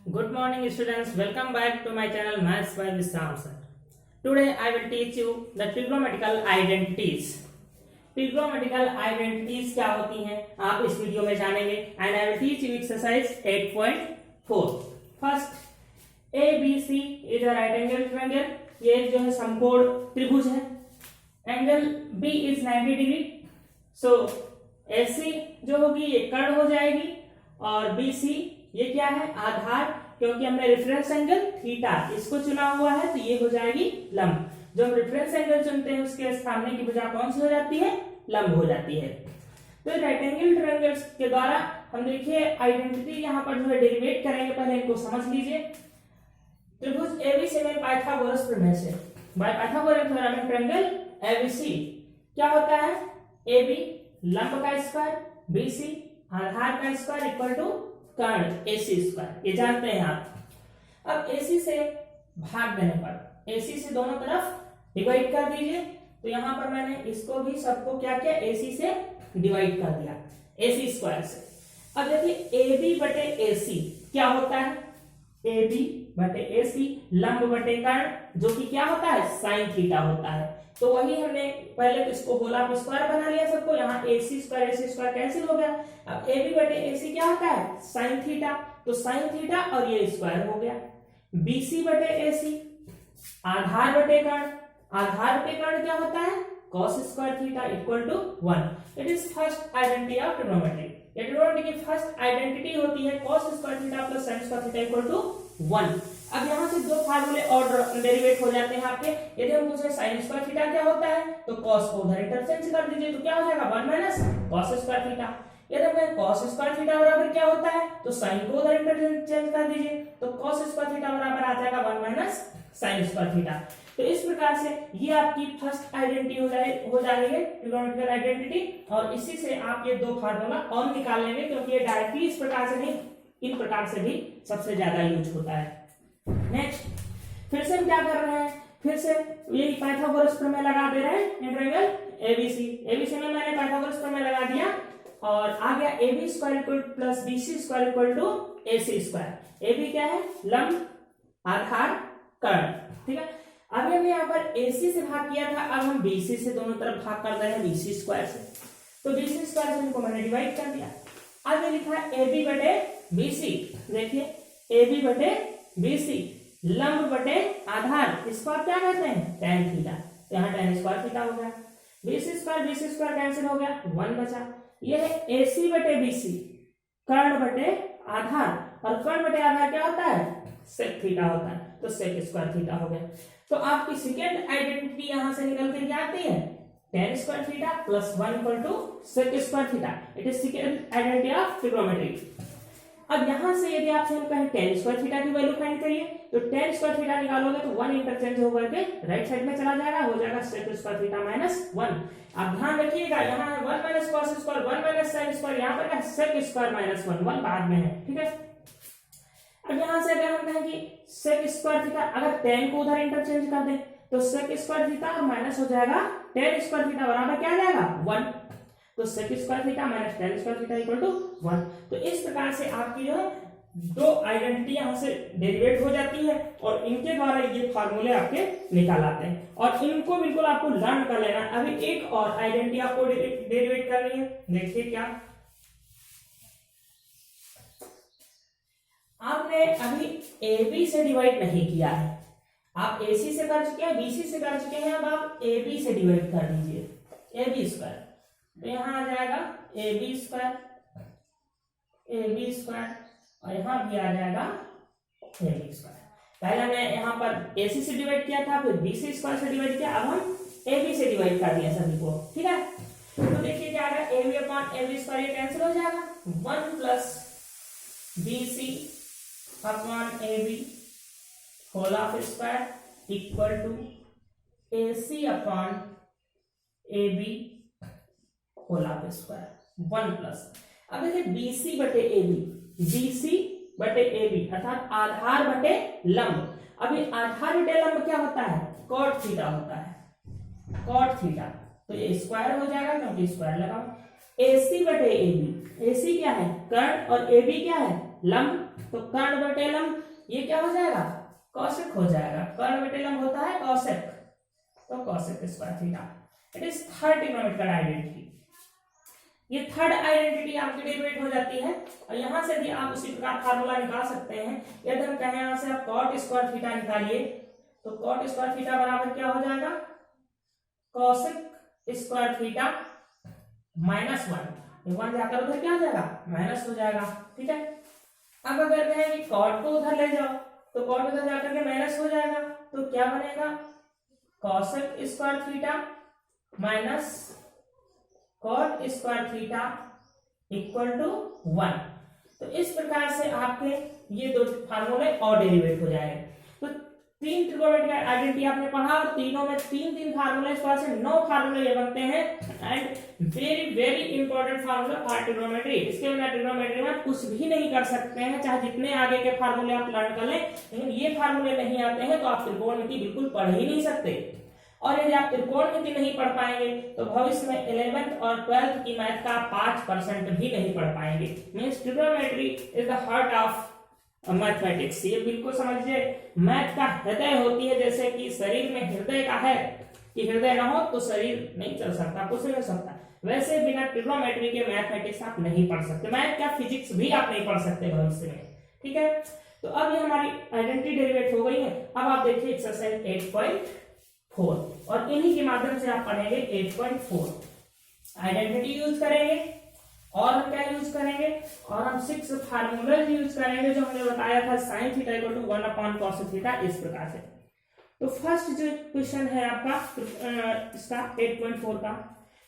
Good morning students, welcome back to my channel Maths by Vishram sir. Today I will teach you the trigonometrical identities. Trigonometrical identities क्या होती हैं आप इस video में जानेंगे and I will teach you exercise 8.4. First, ABC is a right angle triangle. ये जो है समकोण त्रिभुज है. Angle B is 90 degree. So AC जो होगी ये कर्ण हो जाएगी और BC ये क्या है आधार, क्योंकि हमने रेफरेंस एंगल थीटा इसको चुना हुआ है तो ये हो जाएगी लंब. जो हम रेफरेंस एंगल चुनते हैं उसके सामने की भुजा कौन सी हो जाती है, लंब हो जाती है. तो राइट एंगल ट्रायंगल्स के द्वारा हम देखिए आइडेंटिटी यहाँ पर जो है डेरिवेट करेंगे. पहले इनको समझ लीजिए. त्रिभुज एबीसी में पाइथागोरस प्रमेय से by Pythagoras theorem triangle ABC क्या होता है, एबी लंब का स्क्वायर, बीसी आधार का स्क्वायर इक्वल टू कर्ण एसी स्क्वायर. ये जानते हैं आप. अब एसी से भाग देने पर एसी से दोनों तरफ डिवाइड कर दीजिए. तो यहां पर मैंने इसको भी सबको क्या किया, एसी से डिवाइड कर दिया एसी स्क्वायर से. अब देखिए एबी बटे एसी क्या होता है, एबी बटे एसी लंब बटे कर्ण जो कि क्या होता है साइन थीटा होता है. तो वही हमने पहले तो इसको होल हाफ स्क्वायर बना लिया सबको. यहाँ एसी स्क्वायर कैंसिल हो गया. अब एबी बटे एसी क्या होता है साइन थीटा, तो साइन थीटा और ये स्क्वायर हो गया. बीसी बटे एसी आधार बटे कर्ण, आधार बटे कर्ण क्या होता है cos square theta equal to 1. It is first identity of trigonometry. ये ट्रिग्नोमेट्री की फर्स्ट आइडेंटिटी होती है cos square theta plus sin square theta equal to 1. अब यहाँ से दो फार्मूले और डेरिवेट हो जाते हैं आपके. यदि हम पूछे sin स्क्वायर थीटा क्या होता है तो cos को उधर इंटरचेंज कर दीजिए तो क्या हो जाएगा 1 माइनस cos स्क्वायर थीटा. यदि हमें cos स्क्वायर थीटा बराबर क्या होता है तो sin को उधर इंटरचेंज कर दीजिए तो cos स्क्वायर थीटा बराबर आ जाएगा 1 माइनस sin स्क्वायर थीटा. तो इस प्रकार से ये आपकी फर्स्ट आइडेंटिटी हो जाएगी ट्रिगोनोमेट्रिकल आइडेंटिटी. और इसी से आप ये दो फार्मूला और निकाल लेंगे क्योंकि ये डायरेक्टली इस प्रकार से नहीं इन प्रकार से भी सबसे ज्यादा यूज होता है. नेक्स्ट फिर से हम क्या कर रहे हैं, फिर से ये पाइथागोरस प्रमेय लगा दे रहे हैं ट्रायंगल एबीसी. एबीसी में मैंने पाइथागोरस प्रमेय लगा दिया और आ गया A B square equal plus B C square equal to A C square. A B क्या है लंब आधार कर्ण. ठीक है. अभी हमने यहाँ पर एसी से भाग किया था, अब हम बीसी से दोनों तरफ भाग कर रहे हैं बीसी स्क्वायर से. तो बीसी स्क्वायर से इनको मैंने डिवाइड कर दिया. अब ये लिखा है ए बी बटे बीसी. देखिए ए बी बटे बीसी लंब बटे आधार इसको आप क्या कहते हैं tan थीटा. तो यहाँ tan स्क्वायर थीटा हो गया. बीसी स्क्वायर कैंसिल हो गया 1 बचा. ये है एसी बटे बीसी कर्ण बटे आधार और कर्ण बटे आधार क्या होता है sec थीटा होता है तो sec स्क्वायर थीटा हो गया. तो आपकी सेकेंड आइडेंटिटी यहां से निकल के क्या आती है tan square theta plus 1 equal to sec square theta. It is second identity of trigonometry. अब यहां से यदि आपसे हम कहें tan स्क्वायर थीटा की वैल्यू फाइंड करिए तो tan स्क्वायर थीटा निकालोगे तो 1 इंटरचेंज होकर के राइट साइड में चला जाएगा, हो जाएगा sec स्क्वायर थीटा माइनस 1. अब ध्यान रखिएगा यहाँ है 1 minus cos square 1 minus sin square, यहाँ पर है sec स्क्वायर माइनस 1 बाद में है. ठीक है. अब यहां से अगर हम कहें कि sec स्क्वायर थीटा अगर tan को उधर इंटरचेंज कर दें तो sec स्क्वायर थीटा और माइनस हो जाएगा tan स्क्वायर थीटा बराबर क्या आ जाएगा 1. तो sec square theta minus tan square theta equal to 1. तो इस प्रकार से आपकी जो है दो आइडेंटिटी यहां से डेरिवेट हो जाती है और इनके द्वारा ये फार्मूले आपके निकाल आते हैं और इनको बिल्कुल आपको लर्न कर लेना. अभी एक और आइडेंटिटी आपको डेरिवेट करनी है. देखिए क्या आपने अभी AB से डिवाइड नहीं किया है, आप AC से कर चुके हैं, BC से कर चुके हैं. अब आप AB से डिवाइड कर दीजिए AB स्क्वायर. तो यहाँ आ जाएगा AB स्क्वायर और यहाँ भी आ जाएगा AB स्क्वायर. पहले हमने यहाँ पर AC से डिवाइड किया था फिर BC स्क्वायर से डिवाइड किया, अब हम AB से डिवाइड कर दिया सभी को. ठीक है. तो देखिए क्या आएगा AB अपॉन AB स्क्वायर ये कैंसिल हो जाएगा 1 plus BC upon AB whole of square equal to AC upon AB whole of square 1 plus. अब देखिए BC बटे AB अर्थात आधार बटे लंब. अभी आधार बटे लंब क्या होता है cot थीटा होता है cot थीटा. तो ये स्क्वायर हो जाएगा क्योंकि स्क्वायर लगा. AC बटे AB AC क्या है कर्ण और AB क्या है लंब, तो कर्ण बटे लंब ये क्या हो जाएगा, कौशिक हो जाएगा। कर्ण बटे लंब होता है कौशिक, तो cosec square theta. It is third trigonometrical identity. ये थर्ड आइडेंटिटी आपकी डेरिवेट हो जाती है और यहां से भी आप उसी प्रकार फार्मूला निकाल सकते हैं। यदि हम कहें यहां से आप कॉट स्क्वायर थीटा निकालिए तो कॉट स्क्वायर थीटा बराबर क्या हो जाएगा, कॉशिक स्क्वायर थीटा -1, 1 जाकर उधर क्या हो जाएगा, माइनस हो जाएगा। ठीक है, अब अगर कहें कि कॉट को उधर ले जाओ तो कॉट उधर जाकर के माइनस हो जाएगा, तो क्या बनेगा, cosec square theta minus cot square theta equal to 1। तो इस प्रकार से आपके ये दो फार्मूले और डेरिवेट हो जाएंगे। तो तीन ट्रिग्नोमेट्रिक आइडेंटिटी आपने पढ़ा और तीनों में तीन फार्मूले, इस तरह से 9 फार्मूले ये बनते हैं and very important formula for trigonometry. इसके बिना ट्रिग्नोमेट्री में कुछ भी नहीं कर सकते हैं, चाहे जितने आगे के फार्मूले आप लर्न कर लें, लेकिन ये फार्मूले नहीं आते हैं तो आप त्रिकोणमिति बिल्कुल पढ़ ही नहीं सकते। और यदि आप त्रिकोणमिति नहीं पढ़ पाएंगे तो भविष्य में 11th और 12th की मैथ का 5% भी नहीं पढ़ पाएंगे। Means trigonometry is the heart of mathematics. ये बिल्कुल समझिए मैथ का हृदय होती है, जैसे कि शरीर में हृदय का है कि हृदय ना हो तो शरीर नहीं चल सकता, कुछ नहीं हो सकता, वैसे बिना ट्रिग्नोमेट्री के मैथमेटिक्स आप नहीं पढ़ सकते, मैथ क्या फिजिक्स भी आप नहीं पढ़ सकते भविष्य में। ठीक है, तो अब ये हमारी आइडेंटिटी डेरिवेट हो गई है। अब आप देखिए एक्सरसाइज 8.4 और इन्हीं के माध्यम से आप पढ़ेंगे 8.4 आइडेंटिटी यूज करेंगे और हम क्या यूज करेंगे, और हम 6 फार्मूलाज यूज करेंगे जो हमने बताया था, sin theta equal to 1 cos theta, इस प्रकार से। तो फर्स्ट जो क्वेश्चन है आपका इसका 8.4 का,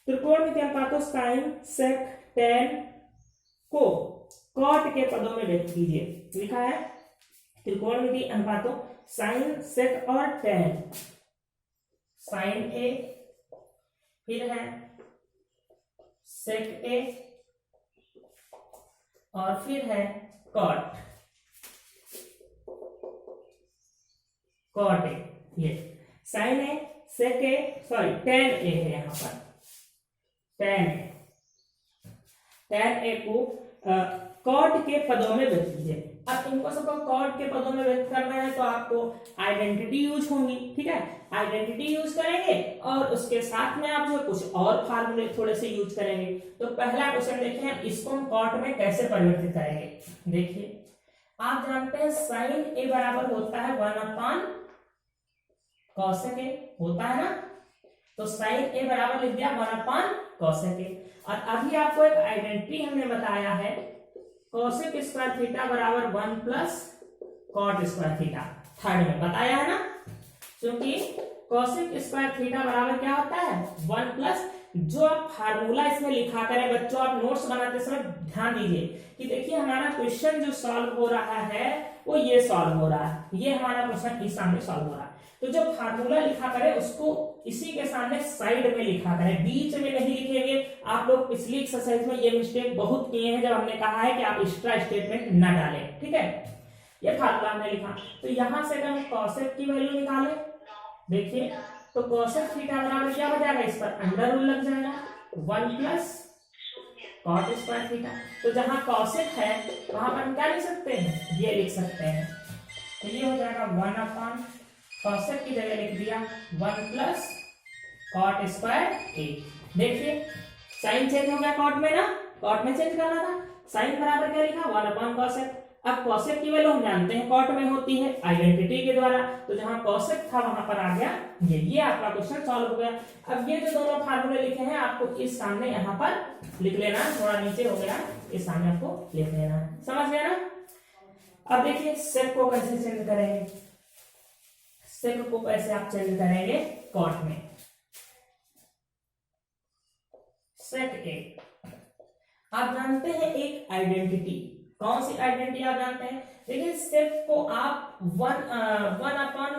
त्रिकोणमिति अनुपातों sin sec tan को cot के पदों में व्यक्त कीजिए। लिखा है त्रिकोणमिति अनुपातों sin sec और tan, sin a फिर है sec a और फिर है कॉट ए। ये साइन ए सेक ए सॉरी टेन ए है, यहां पर टेन ए को कॉट के पदों में व्यक्त कीजिए। अब इनको सबको कॉट के पदों में व्यक्त करना है तो आपको आइडेंटिटी यूज होंगी। ठीक है, आइडेंटिटी यूज करेंगे और उसके साथ में आप जो कुछ और फार्मूले थोड़े से यूज करेंगे। तो पहला क्वेश्चन देखिए, इसको हम कॉट में कैसे परिवर्तित करेंगे। देखिए, आप जानते हैं साइन ए बराबर होता है 1 cosec ए, होता है ना, तो साइन ए बराबर लिख दिया 1 cosec ए। और अभी आपको एक आइडेंटिटी हमने बताया है, cosec स्क्वायर थीटा बराबर 1 cot स्क्वायर थीटा, थर्ड में बताया है ना, क्योंकि cosec स्क्वायर थीटा बराबर क्या होता है 1 जो आप फार्मूला इसमें लिखा करें बच्चों, आप नोट्स बनाते समय ध्यान दीजिए कि देखिए हमारा क्वेश्चन जो सॉल्व हो रहा है वो ये सॉल्व हो रहा है, ये हमारा क्वेश्चन इस सामने सॉल्व हो रहा है। तो जो फार्मूला लिखा करें उसको इसी के सामने साइड में लिखा करें, बीच में नहीं लिखेंगे। आप लोग पिछली एक्सरसाइज में ये मिस्टेक बहुत किए हैं जब हमने कहा है कि आप एक्स्ट्रा स्टेटमेंट न डालें। ठीक है, ये फार्मूला हमने लिखा, तो यहां से अगर हम कॉसेक की वैल्यू निकालें, देखिए तो कॉसेक थीटा बराबर क्या हो जाएगा, इस पर अंडर रूल लग जाएगा 1 cot स्क्वायर थीटा। तो जहां कॉसेक है वहां पर हम क्या लिख सकते हैं, ये लिख सकते हैं, तो ये हो जाएगा 1 कॉसेक की जगह लिख दिया 1 cot स्क्वायर ए। देखिए साइन चेंज हो गया कॉट में ना, कॉट में चेंज करना था, साइन बराबर क्या लिखा 1 cosec। अब कॉसेक की वैल्यू हम जानते हैं कॉट में होती है आइडेंटिटी के द्वारा, तो जहां कॉसेक था वहां पर आ गया ये आपका क्वेश्चन सॉल्व हो गया। अब ये जो दोनों फार्मूले लिखे हैं आपको इस सामने यहाँ पर लिख लेना, थोड़ा नीचे हो गया, इस सामने आपको लिख लेना है, समझ गया ना। अब देखिए सेक को कैसे चेंज करेंगे, सेक को कैसे आप चेंज करेंगे कॉट में, सेक ए आप जानते हैं एक आइडेंटिटी, कौन सी आइडेंटिटी आप जानते हैं, देखिए सेक को आप 1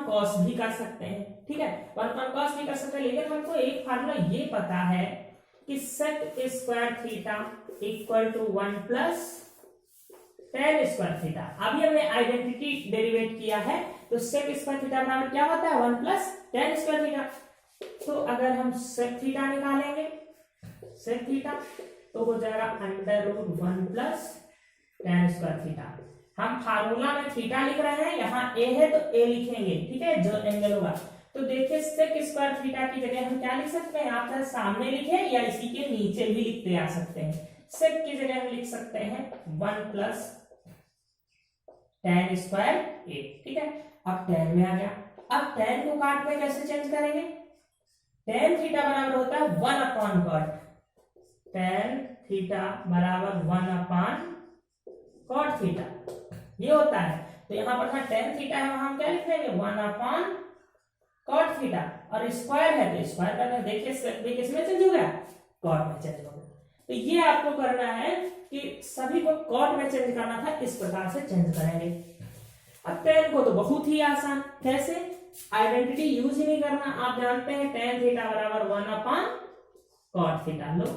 cos भी कर सकते हैं। ठीक है, 1 cos भी कर सकते हैं, लेकिन हमको एक फार्मूला ये पता है कि sec square theta equal to 1 tan square theta. अभी हमने आइडेंटिटी डेरिवेट किया है, तो सेक स्क्वायर थीटा बराबर क्या होता है 1 tan स्क्वायर थीटा। तो अगर हम सेक थीटा निकालेंगे, सेक थीटा तो हो जाएगा under root 1 tan square theta. हम फार्मूला में थीटा लिख रहे हैं, यहाँ ए है तो ए लिखेंगे, ठीक है, जो एंगल होगा। तो देखिए सेक स्क्वायर थीटा की जगह हम क्या लिख सकते हैं, आप चाहे सामने लिखे या इसी के नीचे भी लिखते आ सकते हैं। सेक की जगह हम लिख सकते हैं 1 प्लस tan स्क्वायर ए, ठीक है। अब tan में आ गया। अब tan को काट में कैसे चेंज करेंगे, tan थीटा बराबर होता है 1 अपॉन कॉट, tan थीटा बराबर 1 अपॉन कॉट थीटा, ये होता है। तो यहाँ पर था tan थीटा है, वहां हम क्या लिख लेंगे 1 अपॉन कॉट थीटा, और स्क्वायर है तो स्क्वायर करना। देखिए किसमें चेंज हो गया, कॉट में चेंज हो गया। तो ये आपको करना है कि सभी को कॉट में चेंज करना था, इस प्रकार से चेंज करेंगे। अब tan को तो बहुत ही आसान, कैसे, आइडेंटिटी यूज ही नहीं करना, आप जानते हैं tan थीटा बराबर 1 अपॉन कॉट थीटा। लो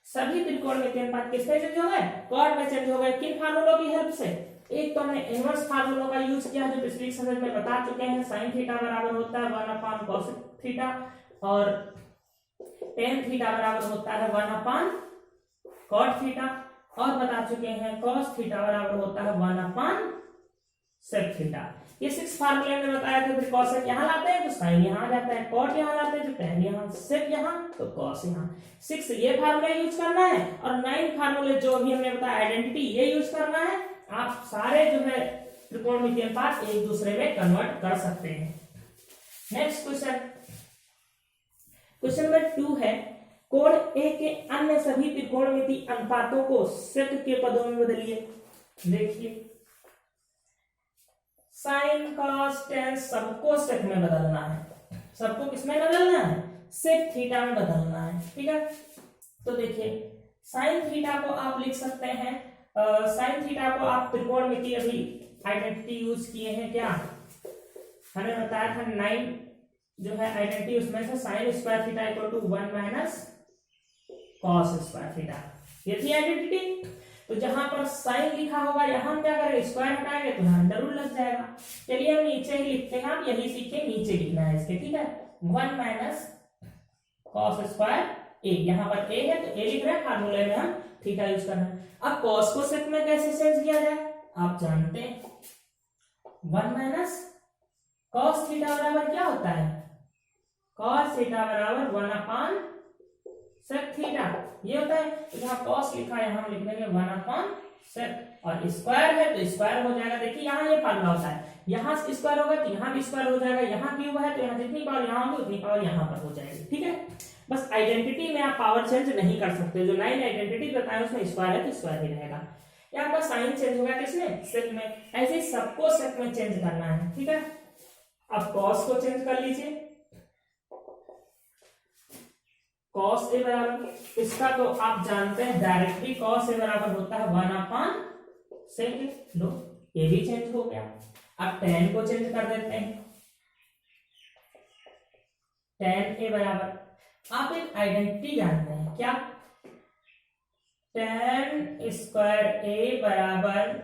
सभी त्रिकोणमितीय अनुपात किसमें चेंज हो गए, कॉट में चेंज हो गए। किन फार्मूलों की हेल्प से, एक तो हमने इनवर्स फार्मूलों का यूज किया जो पिछली समझ में बता चुके हैं, sin थीटा बराबर होता है 1 अपॉन cos थीटा, और tan थीटा बराबर होता है 1 अपॉन cot थीटा, और बता चुके हैं cos थीटा बराबर होता है 1 अपॉन sec थीटा। ये 6 फार्मूले में बताया था। फिर cos यहाँ लाते हैं तो sin यहाँ आ जाता है, cot यहाँ लाते हैं तो tan यहाँ, sec यहाँ तो cos यहाँ। 6 ये फार्मूला यूज करना है, और 9 फार्मूले जो अभी हमने बताया आइडेंटिटी, ये यूज करना है। आप सारे जो है त्रिकोणमितीय अनुपात एक दूसरे में कन्वर्ट कर सकते हैं। नेक्स्ट क्वेश्चन, क्वेश्चन नंबर 2 है, कोण ए के अन्य सभी त्रिकोणमितीय अनुपातों को सेक के पदों में बदलिए। देखिए साइन कॉस टेन सबको सेक में बदलना है, सबको किसमें बदलना है, सेक थीटा में बदलना है, ठीक है। तो देखिए साइन थीटा को आप लिख सकते हैं, साइन थीटा को आप त्रिकोणमितीय अभी आइडेंटिटी यूज किए हैं, क्या हमें बताया था 9 जो है आइडेंटिटी, उसमें से sine square theta equal to 1 minus cos square theta, ये थी आइडेंटिटी। तो जहां पर साइन लिखा होगा यहाँ हम क्या करेंगे, स्क्वायर हटाएंगे तो यहाँ अंडर रूट लग जाएगा। चलिए हम नीचे ही लिखते हैं, आप यही सीखे, नीचे लिखना है इसके, ठीक है। 1 माइनस कॉस स्क्वायर ए, यहाँ पर ए है तो ए लिख रहे हैं, फार्मूले में हम थीटा यूज करना है। अब कॉस को सेक में कैसे चेंज किया जाए, आप जानते हैं 1 माइनस कॉस थीटा बराबर क्या होता है, कॉस थीटा बराबर 1 अपॉन सेक थीटा, ये होता है। तो यहाँ कॉस लिखा है, यहाँ लिख देंगे 1 अपॉन सेक, और स्क्वायर है तो स्क्वायर हो जाएगा। देखिए यहाँ ये फार्मूला होता है, यहाँ स्क्वायर होगा तो यहाँ भी स्क्वायर हो जाएगा, यहाँ क्यूब है तो यहाँ जितनी पावर यहाँ होगी उतनी पावर यहाँ पर हो जाएगी, ठीक है। बस आइडेंटिटी में आप पावर चेंज नहीं कर सकते, जो 9 आइडेंटिटी बताए उसमें स्क्वायर है तो स्क्वायर ही रहेगा। यहाँ पर साइन चेंज होगा किसमें, सेक में, ऐसे ही सबको सेक में चेंज करना है, ठीक है। अब कॉस को चेंज कर लीजिए, कॉस ए बराबर, इसका तो आप जानते हैं डायरेक्टली कॉस ए बराबर होता है 1 अपॉन सेक, लो ये भी चेंज हो गया। अब tan को चेंज कर देते हैं, tan ए बराबर, आप एक आइडेंटिटी जानते हैं क्या, tan स्क्वायर ए बराबर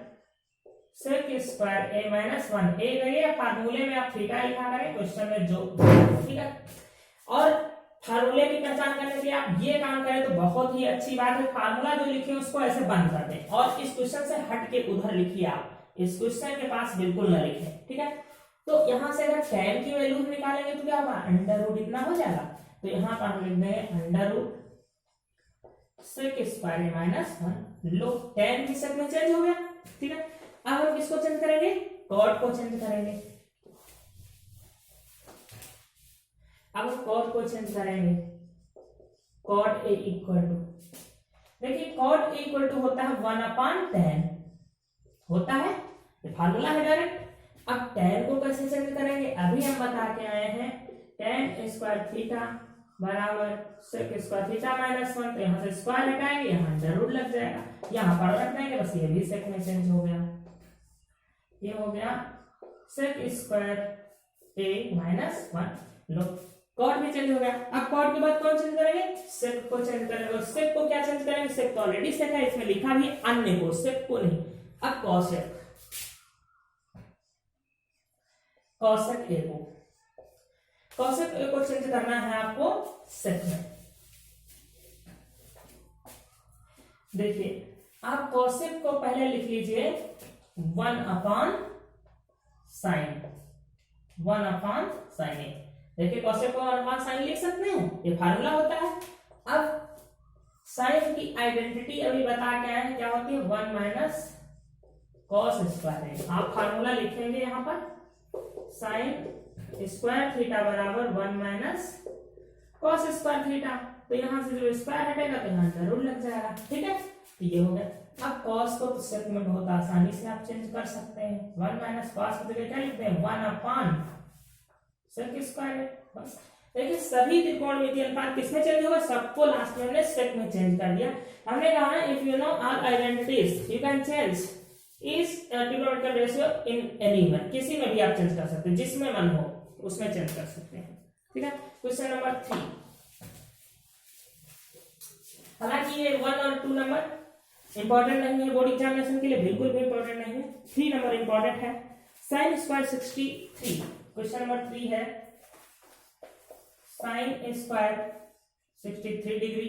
सेक स्क्वायर ए माइनस 1, ए करिए फार्मूले में आप थीटा लिखा करें क्वेश्चन में जो, ठीक है। और फार्मूले की पहचान करने के लिए आप ये काम करें तो बहुत ही अच्छी बात है, फार्मूला जो लिखे उसको ऐसे बंद कर दें और इस क्वेश्चन से हट के उधर लिखिए, आप इस क्वेश्चन के पास बिल्कुल न लिखें, ठीक है। तो यहां से अगर tan की वैल्यू निकालेंगे तो क्या होगा, अंडर रूट इतना हो जाएगा। तो यहाँ पर हम लिख देंगे अंडर रूट सेक स्क्वायर ए माइनस 1, लो tan की सेक में चेंज हो गया, ठीक है। अब हम किसको चेंज करेंगे, कॉट को चेंज करेंगे। अब हम कॉट को चेंज करेंगे, कॉट ए इक्वल टू, देखिए कॉट ए इक्वल टू होता है 1 अपॉन tan, होता है, ये फार्मूला है डायरेक्ट। अब tan को कैसे चेंज करेंगे, अभी हम बता के आए हैं, tan स्क्वायर थीटा बराबर सेक स्क्वायर थीटा माइनस 1, तो यहाँ से स्क्वायर हटाएंगे, यहाँ अंडर रूट लग जाएगा, यहाँ पर रख देंगे, बस ये भी सेक में चेंज हो गया, ये हो गया सेक स्क्वायर ए माइनस 1, लो कॉट भी चेंज हो गया। अब कॉट के बाद कौन चेंज करेंगे, सेक को चेंज करेंगे, और सेक को क्या चेंज करेंगे, सेक तो ऑलरेडी सेक है, इसमें लिखा भी अन्य को, सेक को नहीं। अब कॉसेक, कॉसेक ए को, कॉसेक ए को चेंज करना है आपको सेक में। देखिए आप कॉसेक को पहले लिख लीजिए 1/sin, 1/sin ए। देखिए कॉसेक को 1/sin लिख सकते हैं, ये फार्मूला होता है। अब साइन की आइडेंटिटी अभी बता के आए हैं, क्या होती है 1 माइनस कॉस स्क्वायर है। आप फार्मूला लिखेंगे यहाँ पर साइन स्क्वायर थीटा बराबर 1 माइनस कॉस स्क्वायर थीटा। तो यहाँ से जो स्क्वायर हटेगा तो यहाँ जरूर लग जाएगा, ठीक है। तो ये हो गया। अब कॉस को तो सेक में बहुत आसानी से आप चेंज कर सकते हैं। 1 माइनस कॉस की जगह क्या लिखते हैं 1/सेक स्क्वायर है, बस। देखिए सभी त्रिकोणमितीय अनुपात किसमें चेंज होगा, सबको लास्ट में हमने सेक में चेंज कर दिया। हमने कहा ना if you know all identities you can change इस ट्रिगोनोमेट्रिकल रेशियो इन एनीवन, किसी में भी आप चेंज कर सकते हैं, जिसमें मन हो उसमें चेंज कर सकते हैं, ठीक है। क्वेश्चन नंबर 3, हालांकि ये 1 और 2 नंबर इंपॉर्टेंट नहीं है बोर्ड एग्जामिनेशन के लिए, बिल्कुल भी इंपॉर्टेंट नहीं है। 3 नंबर इंपॉर्टेंट है। साइन स्क्वायर 63, क्वेश्चन नंबर 3 है sine square 63 degree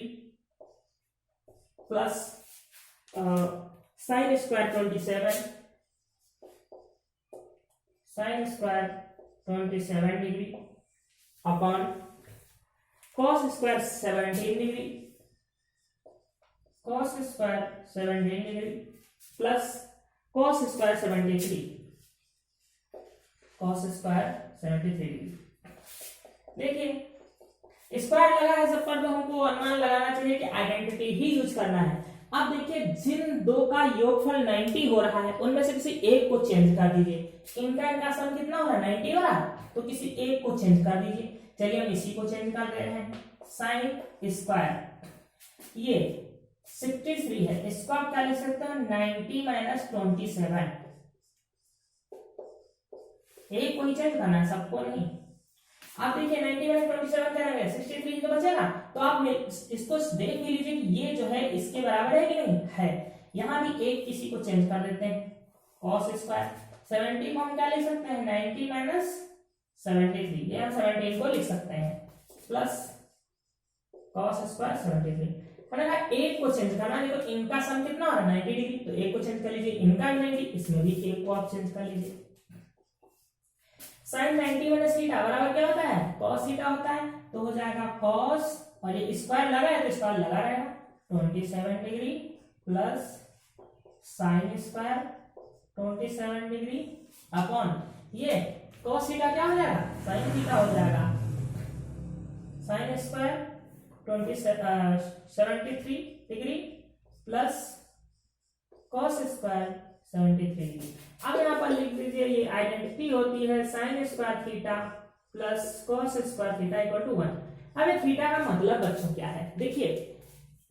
plus sine square 27, sign square 27 degree upon cos square 17 degree, cos square 17 degree plus cos square 73, cos square 73 degree. देखिए square लगा है सब पर, तो हमको अनुमान लगाना चाहिए कि आइडेंटिटी ही यूज करना है। अब देखिए जिन दो का योगफल 90 हो रहा है उनमें से किसी एक को चेंज कर दीजिए। इनका सम कितना हो रहा है 90 हो रहा है, तो किसी एक को चेंज कर दीजिए। चलिए हम इसी को चेंज कर दे रहे हैं। साइन स्क्वायर ये 63 है, इसको आप क्या लिख सकते हैं 90 माइनस 27। एक को ही चेंज करना है, सबको नहीं। आप देखिए 90 माइनस 27 करेंगे 63 जो बचेगा, तो आप इसको देख भी लीजिए कि ये जो है इसके बराबर है कि नहीं है। यहां भी एक किसी को चेंज कर देते हैं, कॉस स्क्वायर 70 को हम क्या लिख सकते हैं 90 माइनस 73, ये हम 17 को लिख सकते हैं प्लस कॉस स्क्वायर 73। मैंने कहा एक को चेंज करना, देखो इनका सम कितना हो रहा है 90 डिग्री, तो एक को चेंज कर लीजिए। इनका 90, इसमें भी एक को आप चेंज कर लीजिए। साइन 90 माइनस थीटा बराबर क्या होता है कॉस थीटा होता है, तो हो जाएगा कॉस, और ये स्क्वायर लगा है तो स्क्वायर लगा रहेगा 27 degree plus sine square 27 degree upon ये कॉस थीटा क्या हो जाएगा साइन थीटा हो जाएगा, sine square 73 degree plus cos square 73 degree. अब यहाँ पर लिख दीजिए ये आइडेंटिटी होती है sine square theta plus cos square theta equal to 1। अब ये थीटा का मतलब बच्चों क्या है, देखिए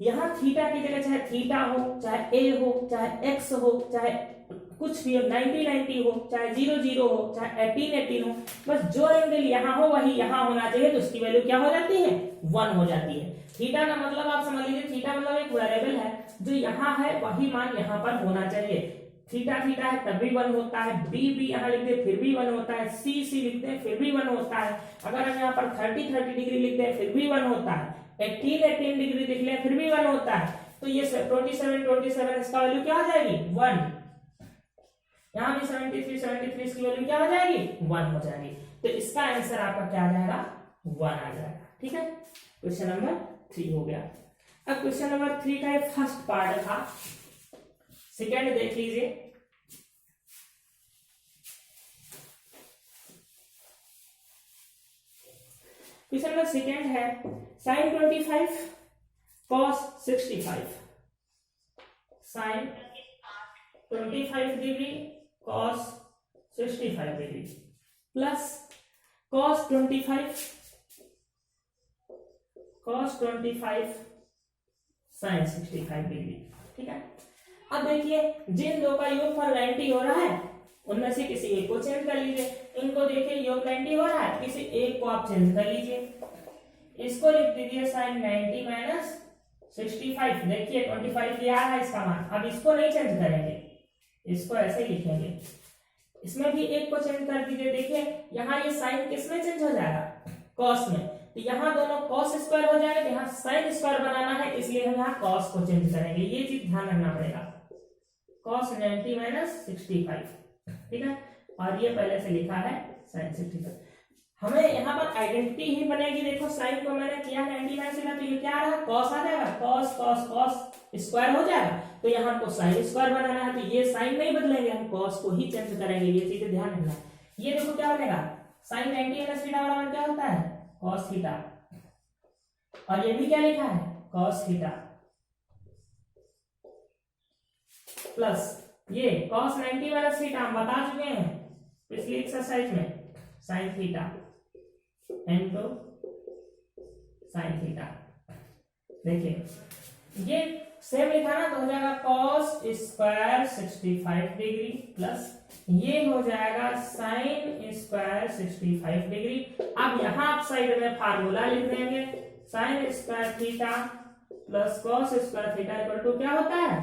यहाँ थीटा की जगह चाहे थीटा हो, चाहे ए हो, चाहे एक्स हो, चाहे कुछ भी हो, 90 हो, चाहे 0 हो, चाहे 18 हो, बस जो एंगल यहाँ हो वही यहाँ होना चाहिए, तो उसकी वैल्यू क्या हो जाती है 1 हो जाती है। थीटा का मतलब आप समझ लीजिए, थीटा मतलब एक वेरिएबल है, जो यहाँ है वही मान यहाँ पर होना चाहिए। थीटा थीटा है तब भी 1 होता है, बी यहाँ लिखते हैं फिर भी 1 होता है, सी लिखते हैं फिर भी 1 होता है। अगर हम यहाँ पर 30 डिग्री लिखते हैं फिर भी 1 होता है, 18 डिग्री लिख लें फिर भी 1 होता है। तो ये 27 इसका वैल्यू क्या हो जाएगी 1। यहाँ भी 73 इसकी वैल्यू क्या हो जाएगी 1 हो जाएगी। तो इसका आंसर आपका क्या आ जाएगा 1 आ जाएगा, ठीक है। क्वेश्चन नंबर 3 हो गया। अब क्वेश्चन नंबर 3 का ये फर्स्ट पार्ट था, सेकेंड देख लीजिए। क्वेश्चन नंबर सेकेंड है sine 25 cos 65, sine 25 degree cos 65 degree plus cos 25 sine 65 degree, ठीक है। अब देखिए जिन दो का योगफल 90 हो रहा है उनमें से किसी एक को चेंज कर लीजिए। इनको देखिए योग 90 हो रहा है, किसी एक को आप चेंज कर लीजिए। इसको लिख दीजिए साइन 90 माइनस 65। देखिए 25 ये आ रहा है इसका मान, अब इसको नहीं चेंज करेंगे, इसको ऐसे ही लिखेंगे। इसमें भी एक को चेंज कर दीजिए। देखिए यहाँ ये साइन किसमें चेंज हो जाएगा कॉस में, तो यहाँ दोनों कॉस स्क्वायर हो जाएगा, यहाँ साइन स्क्वायर बनाना है इसलिए हम यहाँ कॉस को चेंज करेंगे। ये चीज ध्यान रखना पड़ेगा। cos 90 माइनस 65, ठीक है, और ये पहले से लिखा है sin 65। हमें यहाँ पर आइडेंटिटी ही बनेगी। देखो साइन को मैंने किया 90 माइनस 65, तो ये क्या आ रहा है, cos आ जाएगा, cos cos cos स्क्वायर हो जाएगा, तो यहाँ हमको साइन स्क्वायर बनाना है, तो ये साइन नहीं बदलेंगे, हम cos को ही चेंज करेंगे, ये चीजें ध्यान रखना। ये देखो क्या बनेगा, sin 90 माइनस थीटा बराबर क्या होता है, cos थीटा, और ये भी क्या लिखा है, cos थीटा, प्लस ये cos 90 माइनस थीटा हम बता चुके हैं पिछली एक्सरसाइज में, sin theta into sin theta. देखिए ये सेम लिखा ना, तो हो जाएगा cos स्क्वायर 65 डिग्री प्लस ये हो जाएगा sin स्क्वायर 65 डिग्री। अब यहाँ आप साइड में फार्मूला लिख देंगे, sin square theta plus cos square theta equal to क्या होता है,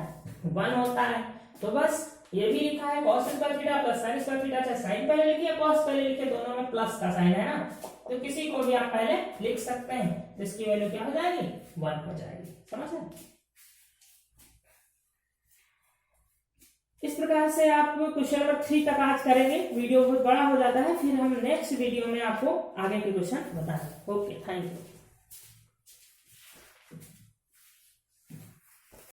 1 होता है। तो बस ये भी लिखा है cos square theta plus sin square theta, चाहे साइन पहले लिखिए cos पहले लिखिए, दोनों में प्लस का साइन है ना, तो किसी को भी आप पहले लिख सकते हैं, जिसकी वैल्यू क्या हो जाएगी, 1 हो जाएगी। समझ गए? इस प्रकार से आप क्वेश्चन नंबर 3 तक आज करेंगे। वीडियो बहुत बड़ा हो जाता है, फिर हम नेक्स्ट वीडियो में आपको आगे के क्वेश्चन बताएंगे। Okay, thank you.